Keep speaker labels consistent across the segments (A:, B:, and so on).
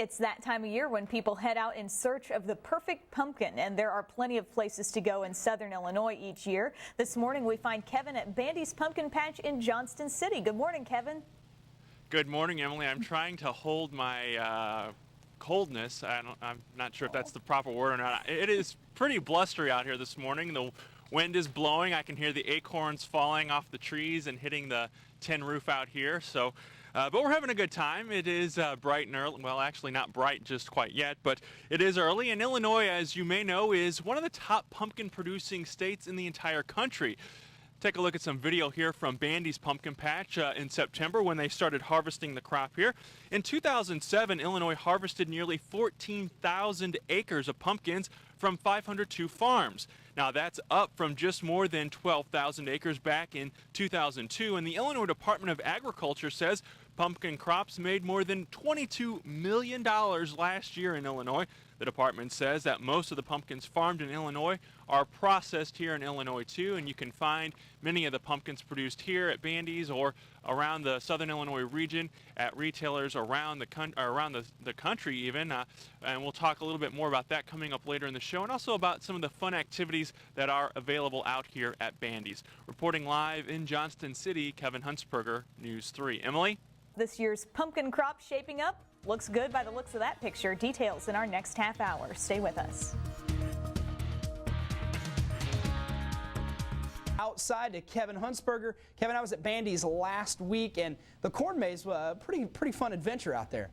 A: It's that time of year when people head out in search of the perfect pumpkin, and there are plenty of places to go in southern Illinois each year. This morning we find Kevin at Bandy's Pumpkin Patch in Johnston City. Good morning, Kevin.
B: Good morning, Emily. I'm trying to hold my coldness. I'm not sure if that's the proper word or not. It is pretty blustery out here this morning. The wind is blowing. I can hear the acorns falling off the trees and hitting the tin roof out here. But we're having a good time. It is bright and early. Well, actually not bright just quite yet, but it is early. And Illinois, as you may know, is one of the top pumpkin producing states in the entire country. Take a look at some video here from Bandy's Pumpkin Patch in September when they started harvesting the crop here. In 2007, Illinois harvested nearly 14,000 acres of pumpkins from 502 farms. Now that's up from just more than 12,000 acres back in 2002, and the Illinois Department of Agriculture says pumpkin crops made more than $22 million last year in Illinois. The department says that most of the pumpkins farmed in Illinois are processed here in Illinois too, and you can find many of the pumpkins produced here at Bandy's or around the southern Illinois region at retailers around the country even. And we'll talk a little bit more about that coming up later in the show, and also about some of the fun activities that are available out here at Bandy's. Reporting live in Johnston City, Kevin Huntsberger, News 3. Emily?
A: This year's pumpkin crop shaping up. Looks good by the looks of that picture. Details in our next half hour. Stay with us.
C: Outside to Kevin Huntsberger. Kevin, I was at Bandy's last week, and the corn maze was a pretty fun adventure out there.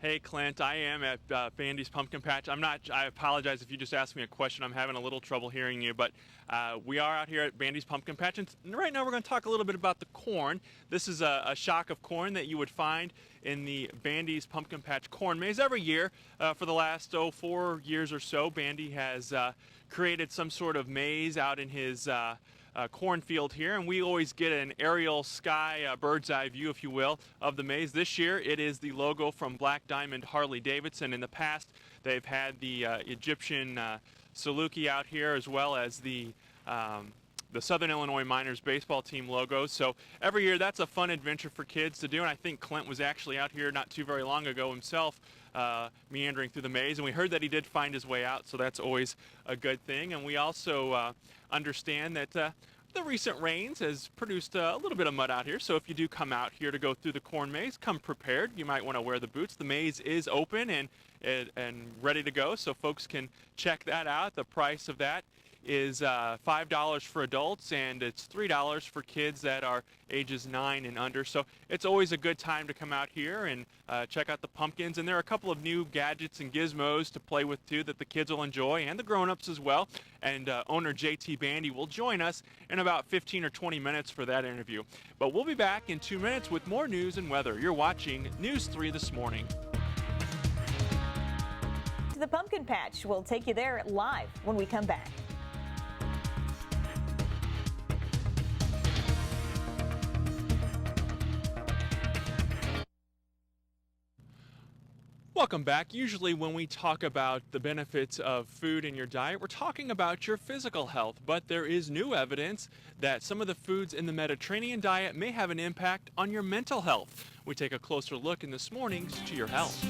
B: Hey Clint, I am at Bandy's Pumpkin Patch. I apologize if you just asked me a question. I'm having a little trouble hearing you, but we are out here at Bandy's Pumpkin Patch, and right now we're going to talk a little bit about the corn. This is a shock of corn that you would find in the Bandy's Pumpkin Patch corn maze every year. For the last 4 years or so, Bandy has created some sort of maze out in his cornfield here, and we always get an aerial sky bird's eye view, if you will, of the maze. This year it is the logo from Black Diamond Harley Davidson. In the past they've had the Egyptian Saluki out here, as well as the Southern Illinois Miners baseball team logos. So every year that's a fun adventure for kids to do, and I think Clint was actually out here not too very long ago himself, meandering through the maze, and we heard that he did find his way out, so that's always a good thing. And we also understand that the recent rains has produced a little bit of mud out here, so if you do come out here to go through the corn maze, come prepared. You might want to wear the boots. The maze is open and ready to go, so folks can check that out. The price of that is $5 for adults, and it's $3 for kids that are ages 9 and under. So it's always a good time to come out here and check out the pumpkins. And there are a couple of new gadgets and gizmos to play with too that the kids will enjoy, and the grown-ups as well. And owner JT Bandy will join us in about 15 or 20 minutes for that interview. But we'll be back in 2 minutes with more news and weather. You're watching News 3 this morning.
A: To the pumpkin patch. We'll take you there live when we come back.
B: Welcome back. Usually when we talk about the benefits of food in your diet, we're talking about your physical health, but there is new evidence that some of the foods in the Mediterranean diet may have an impact on your mental health. We take a closer look in this morning's To Your Health.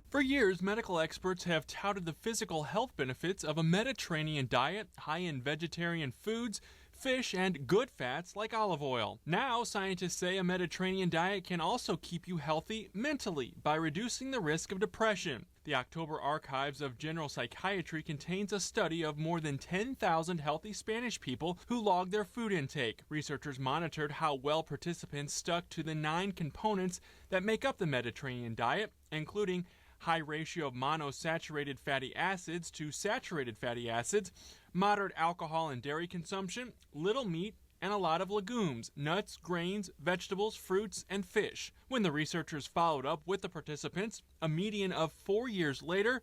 B: For years, medical experts have touted the physical health benefits of a Mediterranean diet, high in vegetarian foods, fish, and good fats like olive oil. Now, scientists say a Mediterranean diet can also keep you healthy mentally by reducing the risk of depression. The October Archives of General Psychiatry contains a study of more than 10,000 healthy Spanish people who logged their food intake. Researchers monitored how well participants stuck to the 9 components that make up the Mediterranean diet, including high ratio of monosaturated fatty acids to saturated fatty acids, moderate alcohol and dairy consumption, little meat, and a lot of legumes, nuts, grains, vegetables, fruits, and fish. When the researchers followed up with the participants, a median of 4 years later,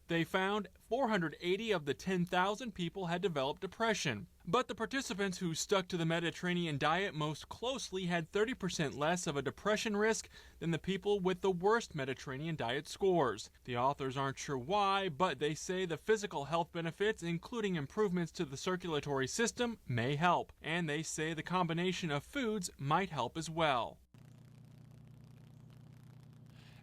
B: they found 480 of the 10,000 people had developed depression. But the participants who stuck to the Mediterranean diet most closely had 30% less of a depression risk than the people with the worst Mediterranean diet scores. The authors aren't sure why, but they say the physical health benefits, including improvements to the circulatory system, may help. And they say the combination of foods might help as well.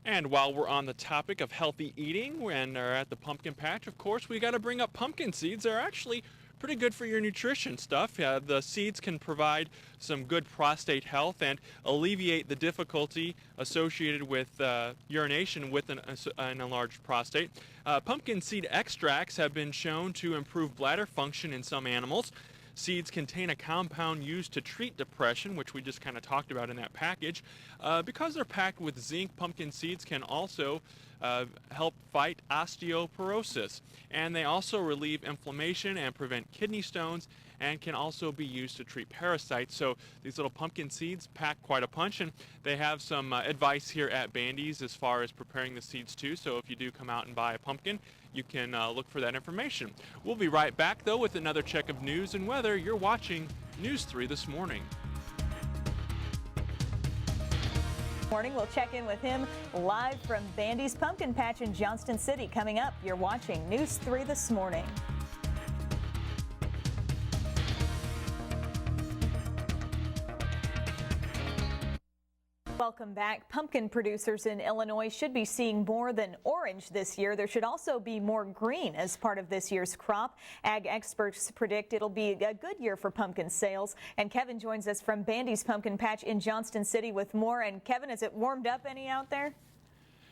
B: And while we're on the topic of healthy eating and are at the pumpkin patch, of course, we got to bring up pumpkin seeds. They're actually pretty good for your nutrition stuff. The seeds can provide some good prostate health and alleviate the difficulty associated with urination with an enlarged prostate. Pumpkin seed extracts have been shown to improve bladder function in some animals. Seeds contain a compound used to treat depression, which we just kind of talked about in that package. Because they're packed with zinc, pumpkin seeds can also help fight osteoporosis. And they also relieve inflammation and prevent kidney stones, and can also be used to treat parasites. So these little pumpkin seeds pack quite a punch, and they have some advice here at Bandy's as far as preparing the seeds too. So if you do come out and buy a pumpkin, you can look for that information. We'll be right back though with another check of news and weather. You're watching News 3 This Morning.
A: Morning, we'll check in with him live from Bandy's Pumpkin Patch in Johnston City. Coming up, you're watching News 3 This Morning. Welcome back. Pumpkin producers in Illinois should be seeing more than orange this year. There should also be more green as part of this year's crop. Ag experts predict it'll be a good year for pumpkin sales. And Kevin joins us from Bandy's Pumpkin Patch in Johnston City with more. And Kevin, has it warmed up any out there?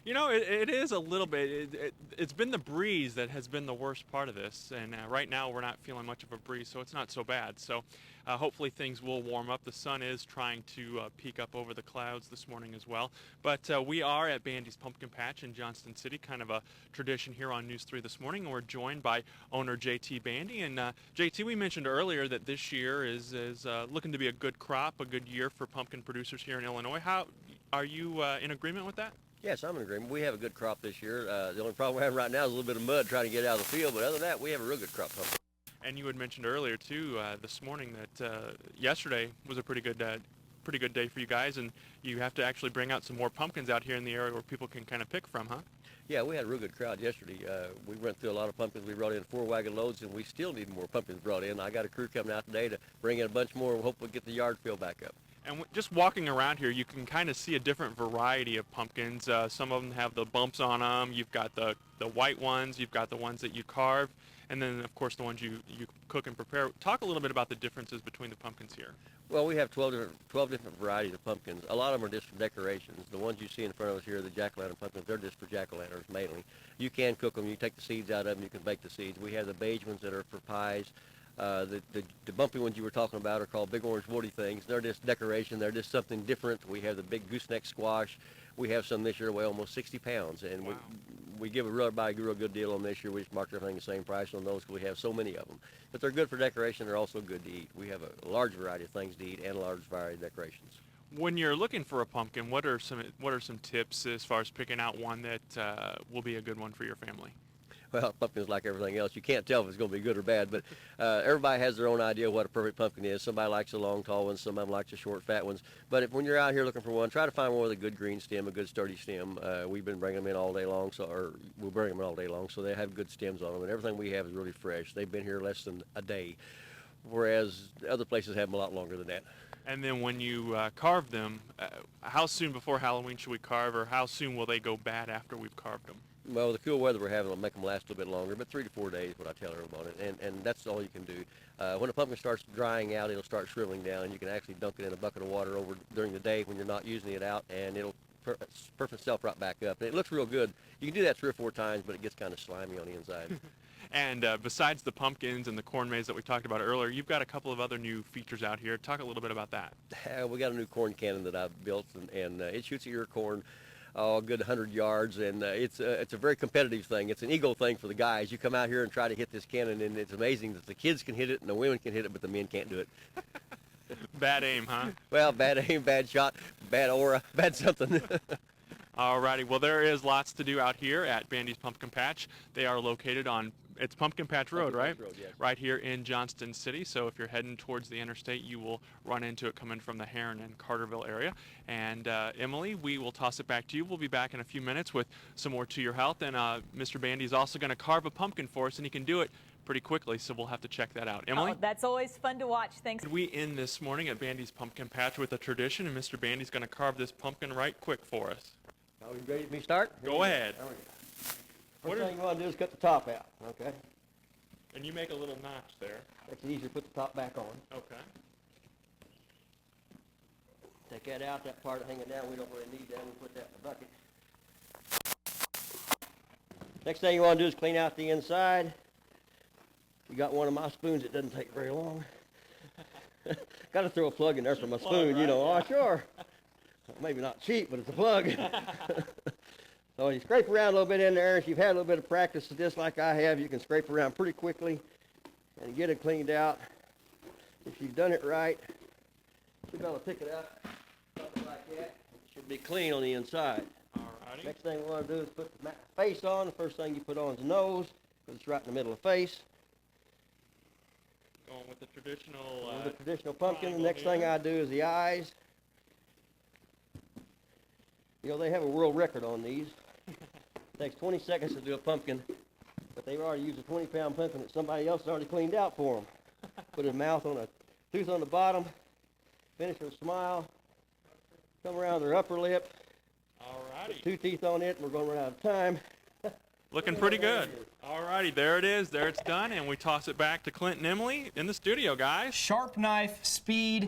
B: You know, it is a little bit. It's been the breeze that has been the worst part of this, and right now we're not feeling much of a breeze, so it's not so bad. So hopefully things will warm up. The sun is trying to peek up over the clouds this morning as well. But we are at Bandy's Pumpkin Patch in Johnston City, kind of a tradition here on News 3 This Morning, and we're joined by owner JT Bandy. And JT, we mentioned earlier that this year is looking to be a good crop, a good year for pumpkin producers here in Illinois. How are you in agreement with that?
D: Yes, I'm in agreement. We have a good crop this year. The only problem we have right now is a little bit of mud trying to get out of the field, but other than that, we have a real good crop.
B: And you had mentioned earlier too this morning that yesterday was a pretty good day for you guys, and you have to actually bring out some more pumpkins out here in the area where people can kind of pick from, huh?
D: Yeah, we had a real good crowd yesterday. We went through a lot of pumpkins. We brought in 4 wagon loads, and we still need more pumpkins brought in. I got a crew coming out today to bring in a bunch more, and hope we'll get the yard filled back up.
B: And just walking around here, you can kind of see a different variety of pumpkins. Some of them have the bumps on them. You've got the white ones. You've got the ones that you carve. And then, of course, the ones you cook and prepare. Talk a little bit about the differences between the pumpkins here.
D: Well, we have 12 different varieties of pumpkins. A lot of them are just for decorations. The ones you see in front of us here, the jack-o'-lantern pumpkins, they're just for jack-o'-lanterns mainly. You can cook them. You take the seeds out of them. You can bake the seeds. We have the beige ones that are for pies. The bumpy ones you were talking about are called big orange woody things. They're just decoration. They're just something different. We have the big gooseneck squash. We have some this year weigh almost 60 pounds, and
B: wow.
D: we give a real good deal on this year. We just marked everything the same price on those because we have so many of them. But they're good for decoration. They're also good to eat. We have a large variety of things to eat and a large variety of decorations.
B: When you're looking for a pumpkin, what are some tips as far as picking out one that will be a good one for your family?
D: Well, pumpkin's like everything else. You can't tell if it's going to be good or bad, but everybody has their own idea of what a perfect pumpkin is. Somebody likes the long, tall ones. Some of them like the short, fat ones. But when you're out here looking for one, try to find one with a good green stem, a good sturdy stem. We've been bringing them in all day long, or we'll bring them in all day long, so they have good stems on them. And everything we have is really fresh. They've been here less than a day, whereas other places have them a lot longer than that.
B: And then when you carve them, how soon before Halloween should we carve, or how soon will they go bad after we've carved them?
D: Well, the cool weather we're having will make them last a little bit longer, but 3 to 4 days is what I tell everyone, and that's all you can do. When a pumpkin starts drying out, it'll start shriveling down, and you can actually dunk it in a bucket of water over during the day when you're not using it out, and it'll perf itself right back up. And it looks real good. You can do that 3 or 4 times, but it gets kind of slimy on the inside.
B: And besides the pumpkins and the corn maze that we talked about earlier, you've got a couple of other new features out here. Talk a little bit about that.
D: We got a new corn cannon that I've built, and it shoots at your corn a good 100 yards, and it's a very competitive thing. It's an ego thing for the guys. You come out here and try to hit this cannon, and it's amazing that the kids can hit it and the women can hit it, but the men can't do it.
B: Bad aim, huh?
D: Well, bad aim, bad shot, bad aura, bad something.
B: Alrighty, well there is lots to do out here at Bandy's Pumpkin Patch. They are located on, it's Pumpkin Patch Road, right?
D: Road, yes.
B: Right here in Johnston City. So if you're heading towards the interstate, you will run into it coming from the Heron and Carterville area. And Emily, we will toss it back to you. We'll be back in a few minutes with some more To Your Health. And Mr. Bandy is also going to carve a pumpkin for us, and he can do it pretty quickly, so we'll have to check that out. Emily?
A: Oh, that's always fun to watch. Thanks.
B: We end this morning at Bandy's Pumpkin Patch with a tradition, and Mr. Bandy's going to carve this pumpkin right quick for us.
D: Are we ready to start?
B: Go ahead.
D: First thing you want to do is cut the top out, okay?
B: And you make a little notch there.
D: Makes it easier to put the top back on.
B: Okay.
D: Take that out, that part hanging down, we don't really need that. We'll put that in the bucket. Next thing you want to do is clean out the inside. You got one of my spoons, it doesn't take very long. Got to throw a plug in there for my spoon,
B: right?
D: you know. Oh, sure. Maybe not cheap, but it's a plug. So you scrape around a little bit in there. If you've had a little bit of practice with this like I have, you can scrape around pretty quickly and get it cleaned out. If you've done it right, you're going to pick it up something like that. It should be clean on the inside.
B: Alrighty.
D: Next thing we want to do is put the face on. The first thing you put on is the nose, because it's right in the middle of the face.
B: Going with the traditional.
D: With the traditional pumpkin. The
B: triangle
D: next thing
B: here.
D: I do is the eyes. You know, they have a world record on these. It takes 20 seconds to do a pumpkin, but they've already used a 20-pound pumpkin that somebody else has already cleaned out for them. Put a mouth on a tooth on the bottom, finish with a smile, come around their upper lip,
B: Alrighty.
D: put 2 teeth on it, and we're going to run out of time.
B: Looking pretty good. Alrighty, there it is. There it's done, and we toss it back to Clint and Emily in the studio, guys.
C: Sharp knife, speed,